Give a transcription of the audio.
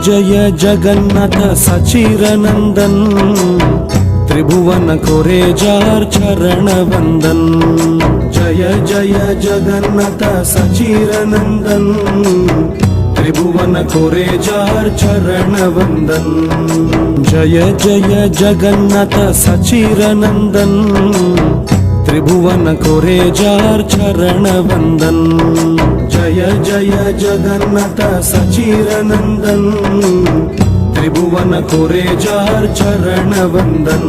जय जगन्नाथ सचिरनंदन त्रिभुवन कोरेजार चरण वंदन। जय जय जगन्नाथ सचिरनंदन त्रिभुवन कोरेजार चरण वंदन। जय जय जगन्नाथ सचिरनंदन त्रिभुवन कोरेजार चरण वंदन। जय जय जगन्नाथ सचिरनंदन त्रिभुवन कोरेजार चरण वंदन।